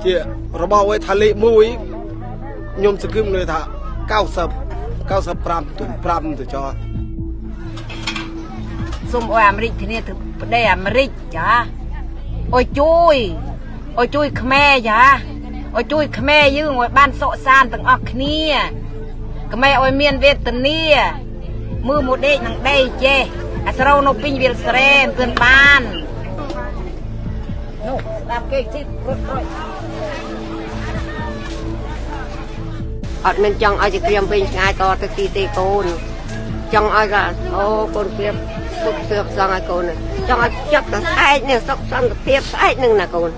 ជារបស់ឲ្យថាលេខ1ខ្ញុំសង្ឃឹមលើថា95ទូ5ទៅចោលសូមអោយអាមេរិកធានាទៅប្តីអាមេរិកចាអោយជួយខ្មែរចាអោយជួយខ្មែរយើងឲ្យបានសុខសាន្តទាំងអស់គ្នាខ្មែរឲ្យមានវេទនាមើលមកដេកនឹងដេកចេះអាស្រោនៅពេញវាលស្រែមិនទាន់បាននោះស្ដាប់គេទីរត់រយអត់មានចង់ឲ្យជាក្រៀមវិញឆ្ងាយតទៅទីទេកូនចង់ឲ្យថាអូកូនក្រៀមទុកសឿបសងឲ្យកូនចង់ឲ្យចាប់តែស្អែកនេះសុខសន្តិភាពស្អែកនឹងណាកូន